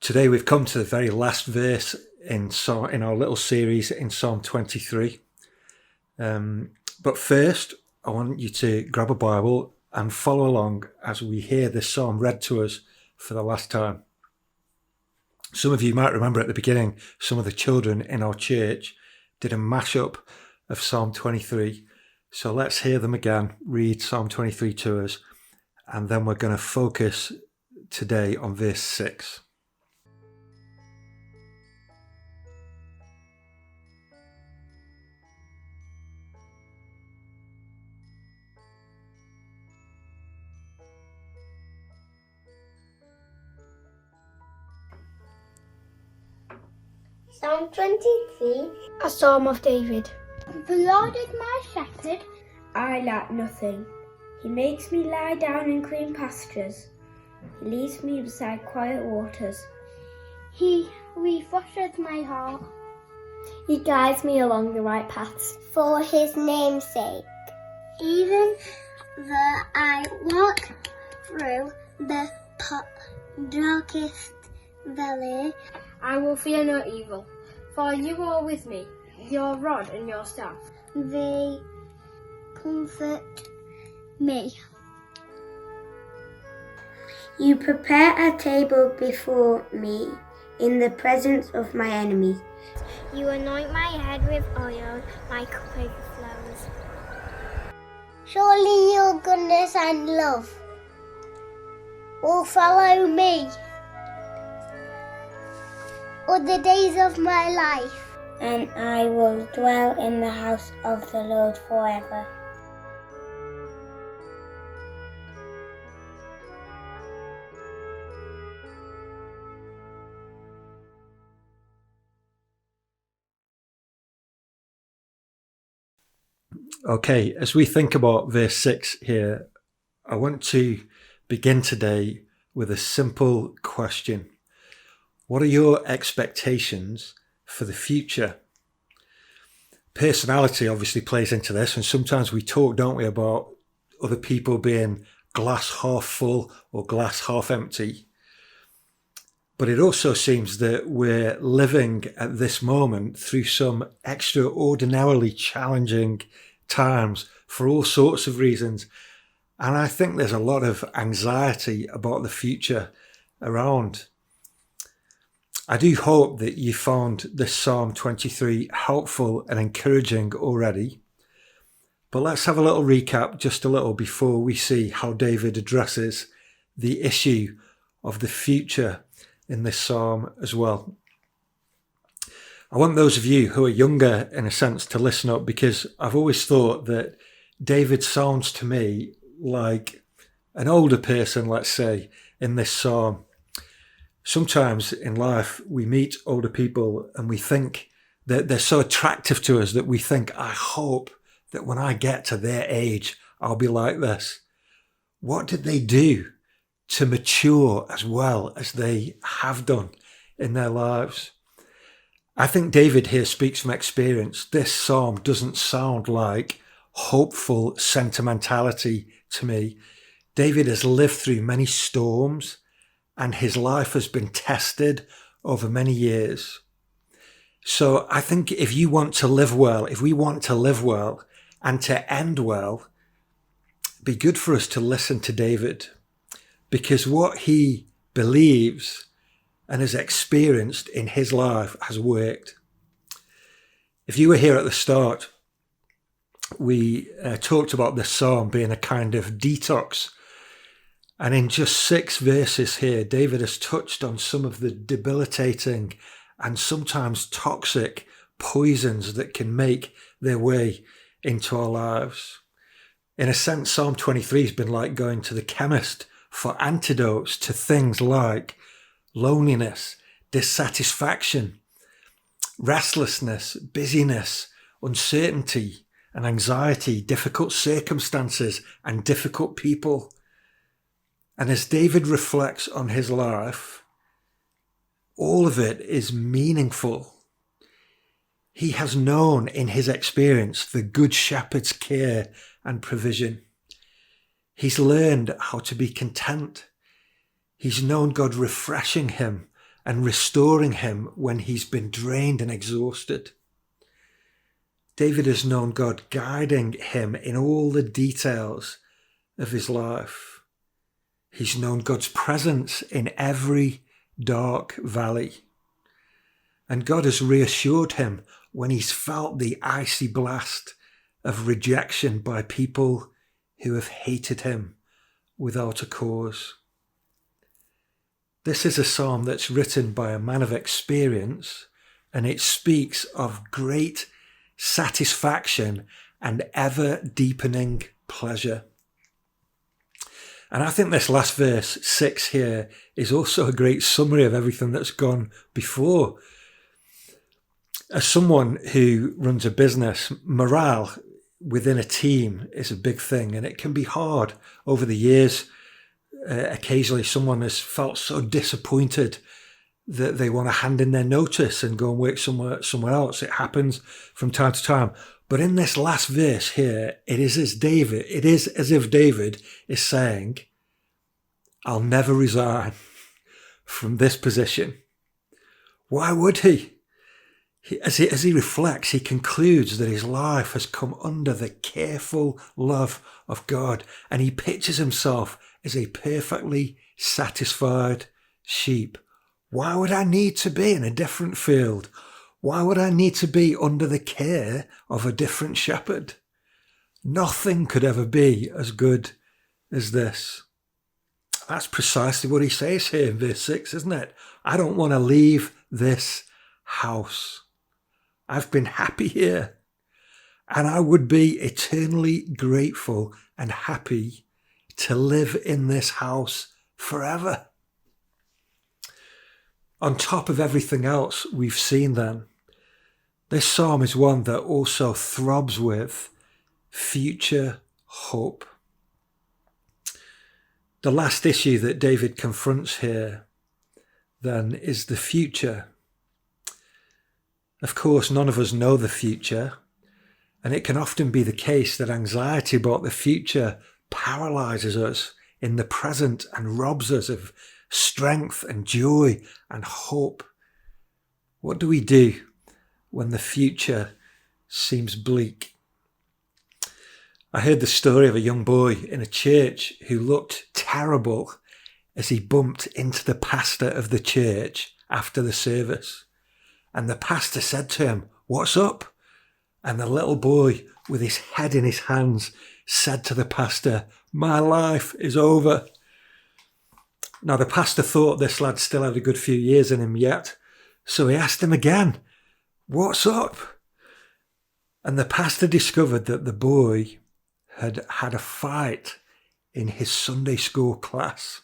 Today we've come to the very last verse in our little series in Psalm 23. But first, I want you to grab a Bible and follow along as we hear this psalm read to us for the last time. Some of you might remember at the beginning, some of the children in our church did a mashup of Psalm 23. So let's hear them again, read Psalm 23 to us, and then we're going to focus today on verse 6. Psalm 23, a psalm of David. The Lord is my shepherd, I lack nothing. He makes me lie down in green pastures. He leads me beside quiet waters. He refreshes my heart. He guides me along the right paths. For his name's sake. Even though I walk through the darkest valley, I will fear no evil, for you are with me. Your rod and your staff, they comfort me. You prepare a table before me in the presence of my enemies. You anoint my head with oil, my cup overflows. Surely your goodness and love will follow me all the days of my life, and I will dwell in the house of the Lord forever. Okay, as we think about verse 6 here, I want to begin today with a simple question. What are your expectations for the future? Personality obviously plays into this, and sometimes we talk, don't we, about other people being glass half full or glass half empty. But it also seems that we're living at this moment through some extraordinarily challenging times for all sorts of reasons. And I think there's a lot of anxiety about the future around. I do hope that you found this Psalm 23 helpful and encouraging already. But let's have a little recap, just a little, before we see how David addresses the issue of the future in this psalm as well. I want those of you who are younger, in a sense, to listen up, because I've always thought that David sounds to me like an older person, let's say, in this psalm. Sometimes in life we meet older people and we think that they're so attractive to us that we think, I hope that when I get to their age, I'll be like this. What did they do to mature as well as they have done in their lives? I think David here speaks from experience. This psalm doesn't sound like hopeful sentimentality to me. David has lived through many storms, and his life has been tested over many years. So I think if you want to live well, if we want to live well and to end well, it'd be good for us to listen to David, because what he believes and has experienced in his life has worked. If you were here at the start, we talked about this psalm being a kind of detox. And in just 6 verses here, David has touched on some of the debilitating and sometimes toxic poisons that can make their way into our lives. In a sense, Psalm 23 has been like going to the chemist for antidotes to things like loneliness, dissatisfaction, restlessness, busyness, uncertainty and anxiety, difficult circumstances and difficult people. And as David reflects on his life, all of it is meaningful. He has known in his experience the Good Shepherd's care and provision. He's learned how to be content. He's known God refreshing him and restoring him when he's been drained and exhausted. David has known God guiding him in all the details of his life. He's known God's presence in every dark valley. And God has reassured him when he's felt the icy blast of rejection by people who have hated him without a cause. This is a psalm that's written by a man of experience, and it speaks of great satisfaction and ever-deepening pleasure. And I think this last verse, 6 here, is also a great summary of everything that's gone before. As someone who runs a business, morale within a team is a big thing, and it can be hard over the years. Occasionally someone has felt so disappointed that they want to hand in their notice and go and work somewhere else. It happens from time to time. But in this last verse here, it is as if David is saying, I'll never resign from this position. Why would he? As he reflects, he concludes that his life has come under the careful love of God, and he pictures himself as a perfectly satisfied sheep. Why would I need to be in a different field? Why would I need to be under the care of a different shepherd? Nothing could ever be as good as this. That's precisely what he says here in verse 6, isn't it? I don't want to leave this house. I've been happy here, and I would be eternally grateful and happy to live in this house forever. On top of everything else we've seen then, this psalm is one that also throbs with future hope. The last issue that David confronts here then is the future. Of course, none of us know the future, and it can often be the case that anxiety about the future paralyzes us in the present and robs us of strength and joy and hope. What do we do when the future seems bleak? I heard the story of a young boy in a church who looked terrible as he bumped into the pastor of the church after the service. And the pastor said to him, "What's up?" And the little boy, with his head in his hands, said to the pastor, "My life is over." Now, the pastor thought this lad still had a good few years in him yet, so he asked him again, "What's up?" And the pastor discovered that the boy had had a fight in his Sunday school class.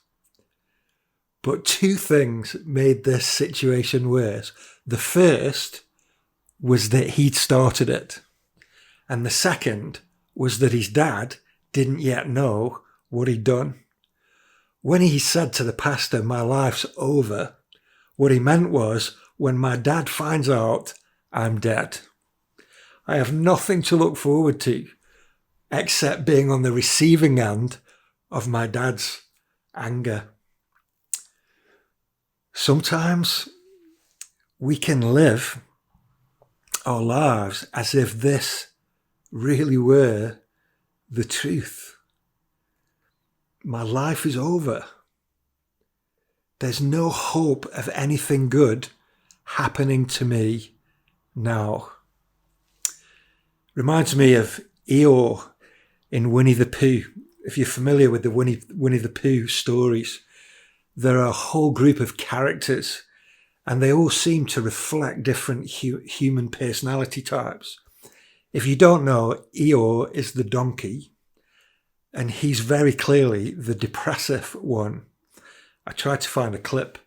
But two things made this situation worse. The first was that he'd started it. And the second was that his dad didn't yet know what he'd done. When he said to the pastor, "My life's over," what he meant was, when my dad finds out, I'm dead. I have nothing to look forward to except being on the receiving end of my dad's anger. Sometimes we can live our lives as if this really were the truth. My life is over. There's no hope of anything good happening to me now. Reminds me of Eeyore in Winnie the Pooh. If you're familiar with the Winnie the Pooh stories, there are a whole group of characters, and they all seem to reflect different human personality types. If you don't know, Eeyore is the donkey, and he's very clearly the depressive one. I tried to find a clip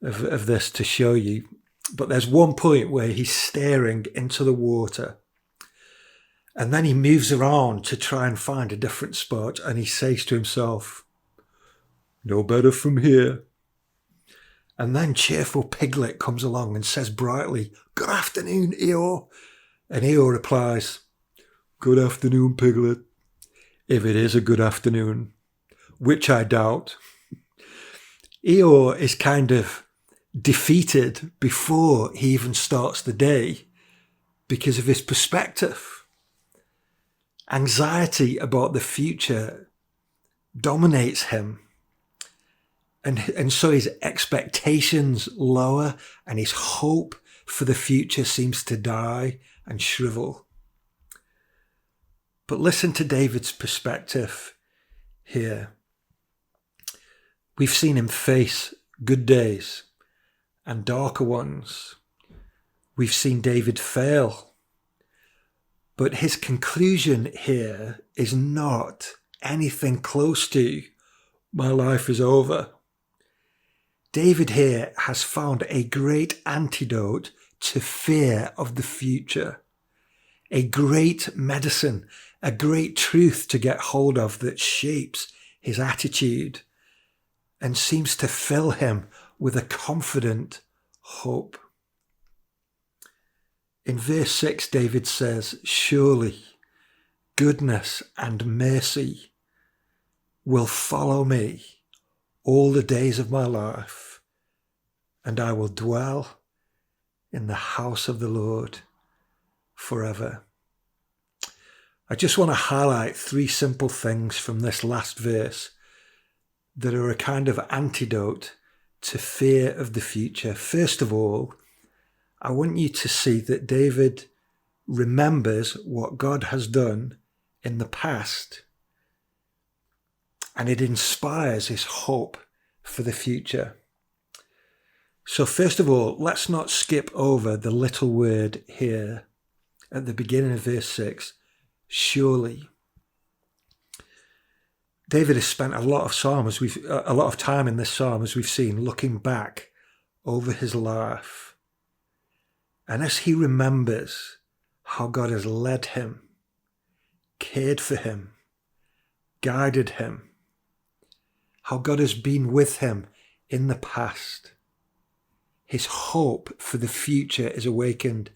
of this to show you, but there's one point where he's staring into the water, and then he moves around to try and find a different spot, and he says to himself, "No better from here." And then cheerful Piglet comes along and says brightly, "Good afternoon, Eeyore." And Eeyore replies, "Good afternoon, Piglet, if it is a good afternoon, which I doubt." Eeyore is kind of defeated before he even starts the day because of his perspective. Anxiety about the future dominates him. And so his expectations lower and his hope for the future seems to die and shrivel. But listen to David's perspective here. We've seen him face good days and darker ones. We've seen David fail. But his conclusion here is not anything close to "my life is over." David here has found a great antidote to fear of the future, a great medicine, a great truth to get hold of that shapes his attitude and seems to fill him with a confident hope. In verse 6, David says, "Surely goodness and mercy will follow me all the days of my life, and I will dwell in the house of the Lord forever." I just want to highlight 3 simple things from this last verse that are a kind of antidote to fear of the future. First of all, I want you to see that David remembers what God has done in the past, and it inspires his hope for the future. So first of all, let's not skip over the little word here at the beginning of verse 6, surely. David has spent a lot of time in this psalm, as we've seen, looking back over his life. And as he remembers how God has led him, cared for him, guided him, how God has been with him in the past, his hope for the future is awakened.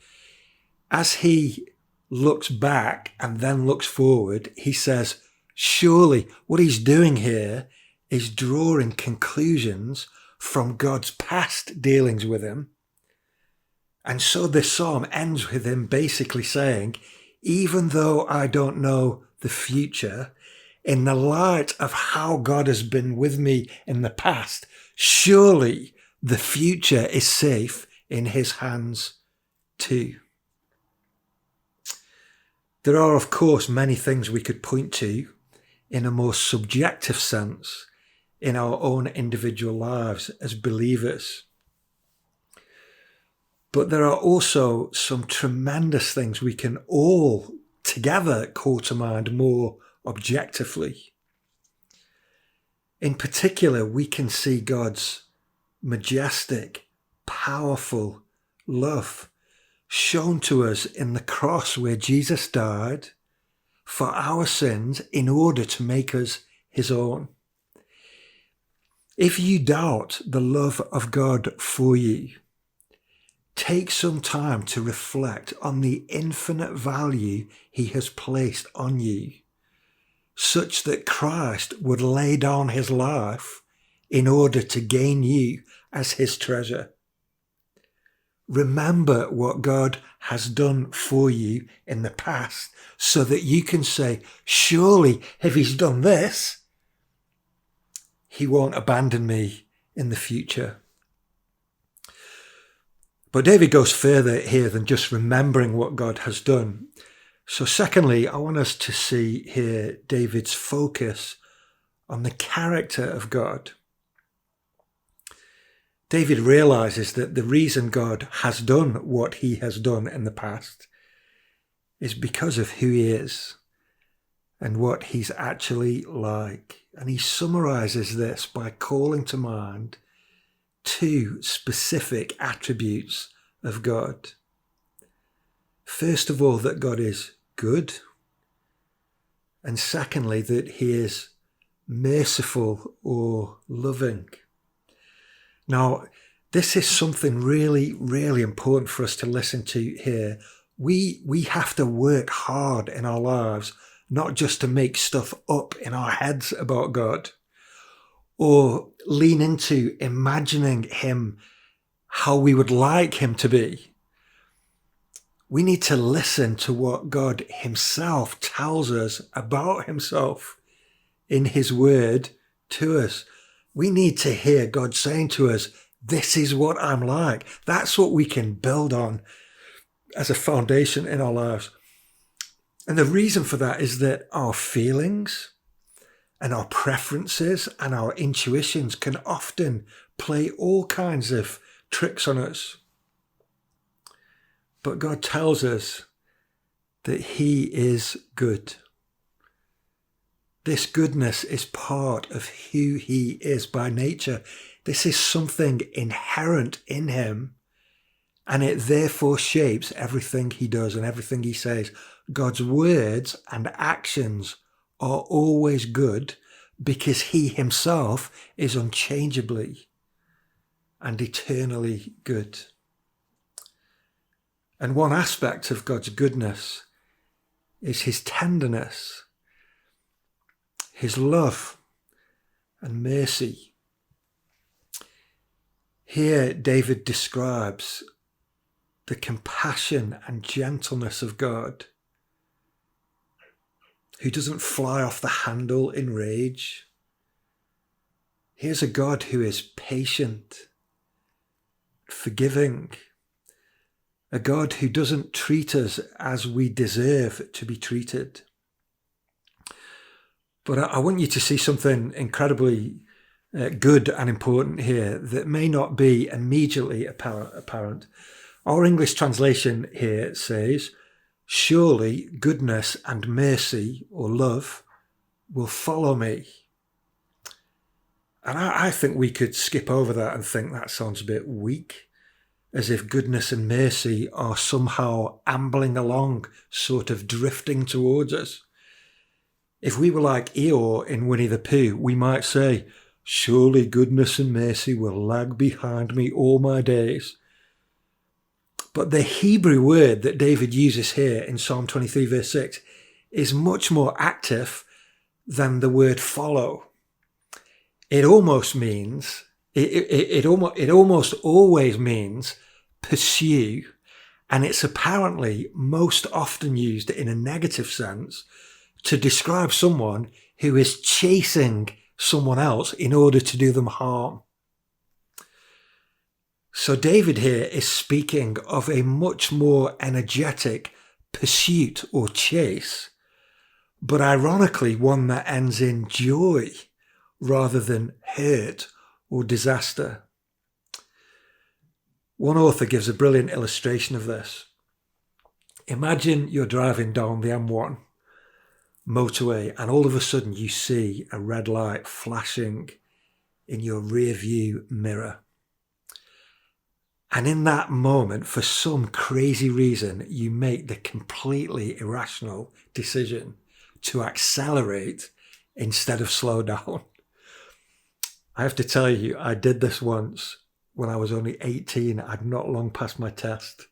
As he looks back and then looks forward, he says, surely what he's doing here is drawing conclusions from God's past dealings with him. And so this psalm ends with him basically saying, even though I don't know the future, in the light of how God has been with me in the past, surely the future is safe in his hands too. There are, of course, many things we could point to in a more subjective sense in our own individual lives as believers. But there are also some tremendous things we can all together call to mind more objectively. In particular, we can see God's majestic, powerful love shown to us in the cross where Jesus died for our sins in order to make us his own. If you doubt the love of God for you, take some time to reflect on the infinite value he has placed on you, such that Christ would lay down his life in order to gain you as his treasure. Remember what God has done for you in the past so that you can say, surely if he's done this, he won't abandon me in the future. But David goes further here than just remembering what God has done. So secondly, I want us to see here David's focus on the character of God. David realizes that the reason God has done what he has done in the past is because of who he is and what he's actually like. And he summarizes this by calling to mind 2 specific attributes of God. First of all, that God is good. And secondly, that he is merciful or loving. Now, this is something really, really important for us to listen to here. We have to work hard in our lives, not just to make stuff up in our heads about God, or lean into imagining him how we would like him to be. We need to listen to what God himself tells us about himself in his word to us. We need to hear God saying to us, this is what I'm like. That's what we can build on as a foundation in our lives. And the reason for that is that our feelings and our preferences and our intuitions can often play all kinds of tricks on us. But God tells us that he is good. This goodness is part of who he is by nature. This is something inherent in him, and it therefore shapes everything he does and everything he says. God's words and actions are always good because he himself is unchangeably and eternally good. And one aspect of God's goodness is his tenderness, his love and mercy. Here, David describes the compassion and gentleness of God, who doesn't fly off the handle in rage. Here's a God who is patient, forgiving, a God who doesn't treat us as we deserve to be treated. But I want you to see something incredibly good and important here that may not be immediately apparent. Our English translation here says, surely goodness and mercy or love will follow me. And I think we could skip over that and think that sounds a bit weak, as if goodness and mercy are somehow ambling along, sort of drifting towards us. If we were like Eeyore in Winnie the Pooh, we might say, surely goodness and mercy will lag behind me all my days. But the Hebrew word that David uses here in Psalm 23 verse 6 is much more active than the word follow. It almost means, it almost always means pursue, and it's apparently most often used in a negative sense to describe someone who is chasing someone else in order to do them harm. So David here is speaking of a much more energetic pursuit or chase, but ironically one that ends in joy rather than hurt or disaster. One author gives a brilliant illustration of this. Imagine you're driving down the M1 motorway and all of a sudden you see a red light flashing in your rear view mirror. And in that moment, for some crazy reason, you make the completely irrational decision to accelerate instead of slow down. I have to tell you, I did this once when I was only 18. I'd not long passed my test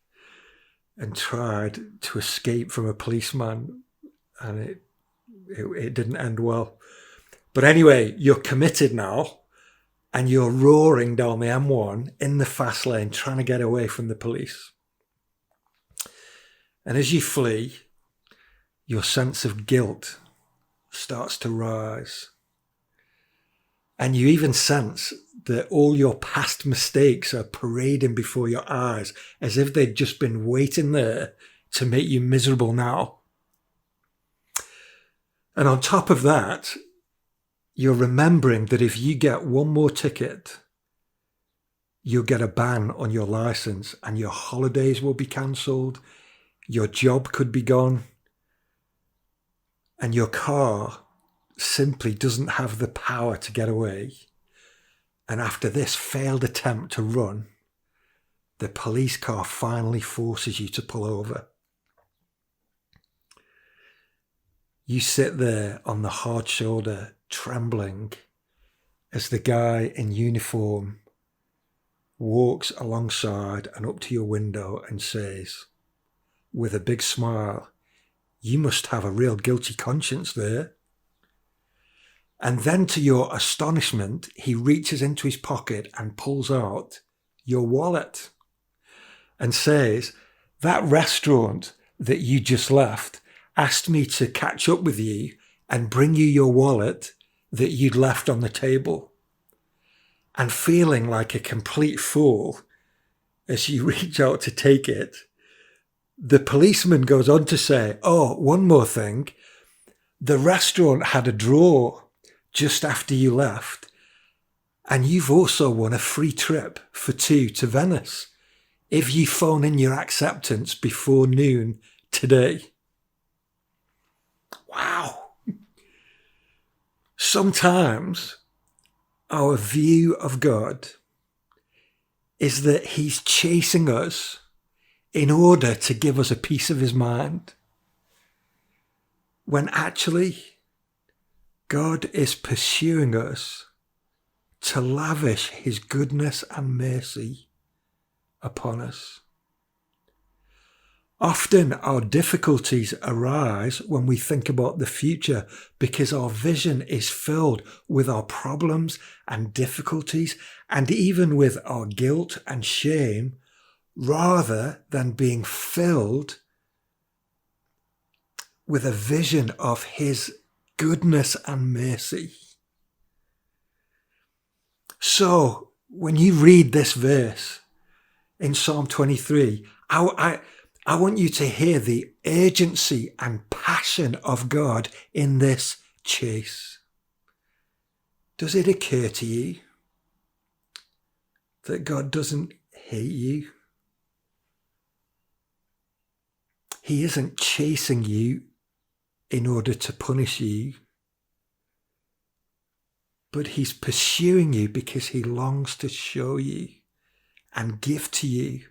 and tried to escape from a policeman, and it didn't end well. But anyway, you're committed now and you're roaring down the M1 in the fast lane trying to get away from the police. And as you flee, your sense of guilt starts to rise. And you even sense that all your past mistakes are parading before your eyes as if they'd just been waiting there to make you miserable now. And on top of that, you're remembering that if you get one more ticket, you'll get a ban on your license and your holidays will be cancelled, your job could be gone, and your car simply doesn't have the power to get away. And after this failed attempt to run, the police car finally forces you to pull over. You sit there on the hard shoulder, trembling, as the guy in uniform walks alongside and up to your window and says, with a big smile, "You must have a real guilty conscience there." And then to your astonishment, he reaches into his pocket and pulls out your wallet and says, that restaurant that you just left asked me to catch up with you and bring you your wallet that you'd left on the table. And feeling like a complete fool as you reach out to take it, the policeman goes on to say, oh, one more thing. The restaurant had a draw just after you left, and you've also won a free trip for 2 to Venice if you phone in your acceptance before noon today. Wow. Sometimes our view of God is that he's chasing us in order to give us a piece of his mind, when actually God is pursuing us to lavish his goodness and mercy upon us. Often our difficulties arise when we think about the future because our vision is filled with our problems and difficulties and even with our guilt and shame, rather than being filled with a vision of his goodness and mercy. So when you read this verse in Psalm 23, I want you to hear the urgency and passion of God in this chase. Does it occur to you that God doesn't hate you? He isn't chasing you in order to punish you, but he's pursuing you because he longs to show you and give to you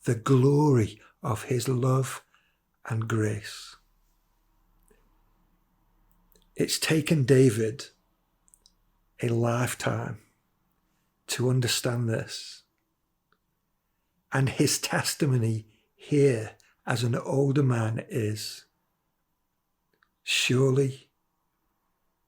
the glory of his love and grace. It's taken David a lifetime to understand this, and his testimony here as an older man is, surely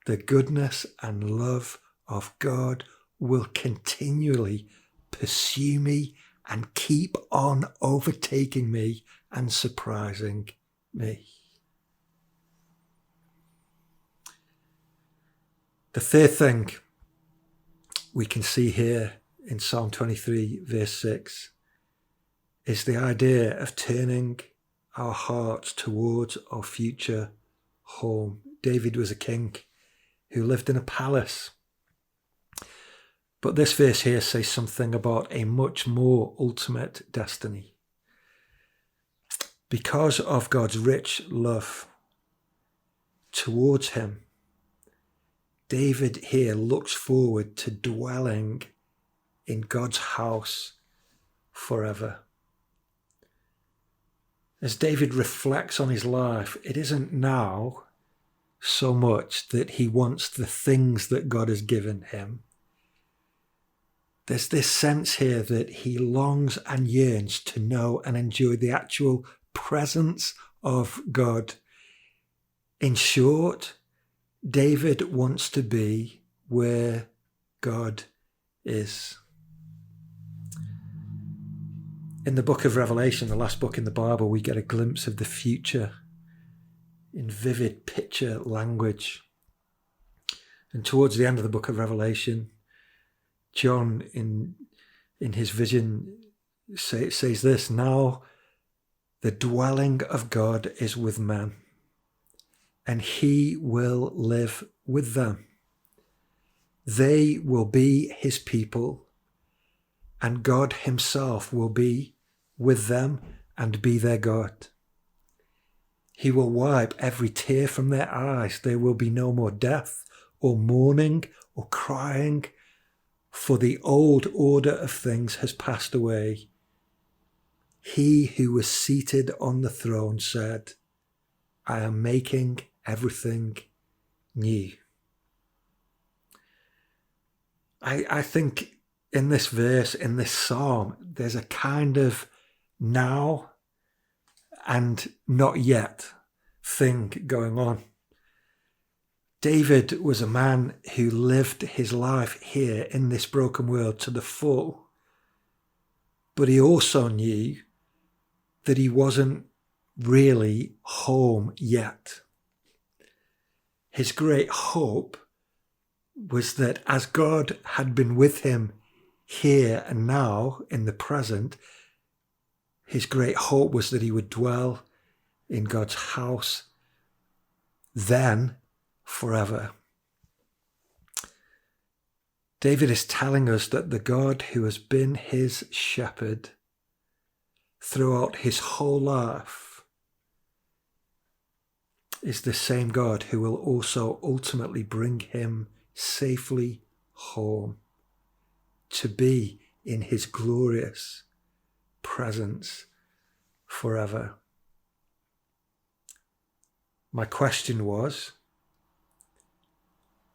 the goodness and love of God will continually pursue me and keep on overtaking me and surprising me. The third thing we can see here in Psalm 23, verse 6, is the idea of turning our hearts towards our future home. David was a king who lived in a palace. But this verse here says something about a much more ultimate destiny. Because of God's rich love towards him, David here looks forward to dwelling in God's house forever. As David reflects on his life, it isn't now so much that he wants the things that God has given him. There's this sense here that he longs and yearns to know and enjoy the actual presence of God. In short, David wants to be where God is. In the book of Revelation, the last book in the Bible, we get a glimpse of the future in vivid picture language. And towards the end of the book of Revelation, John, in his vision, says this: now the dwelling of God is with man, and he will live with them. They will be his people, and God himself will be with them and be their God. He will wipe every tear from their eyes. There will be no more death or mourning or crying, for the old order of things has passed away. He who was seated on the throne said, I am making everything new. I think in this verse, in this psalm, there's a kind of now and not yet thing going on. David was a man who lived his life here in this broken world to the full, but he also knew that he wasn't really home yet. His great hope was that as God had been with him here and now in the present, his great hope was that he would dwell in God's house then forever. David is telling us that the God who has been his shepherd throughout his whole life is the same God who will also ultimately bring him safely home to be in his glorious presence forever. My question was,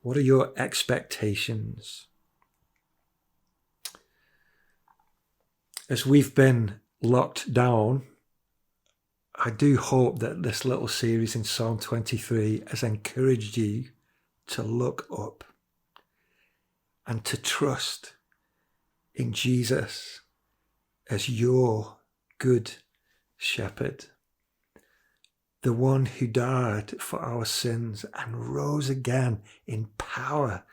what are your expectations? As we've been locked down, I do hope that this little series in Psalm 23 has encouraged you to look up and to trust in Jesus as your good shepherd, the one who died for our sins and rose again in power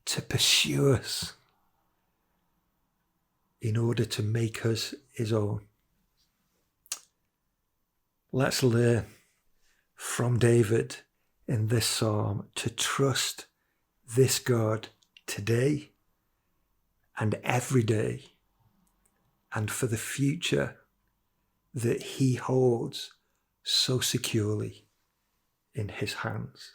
to pursue us in order to make us his own. Let's learn from David in this psalm to trust this God today and every day, and for the future that he holds so securely in his hands.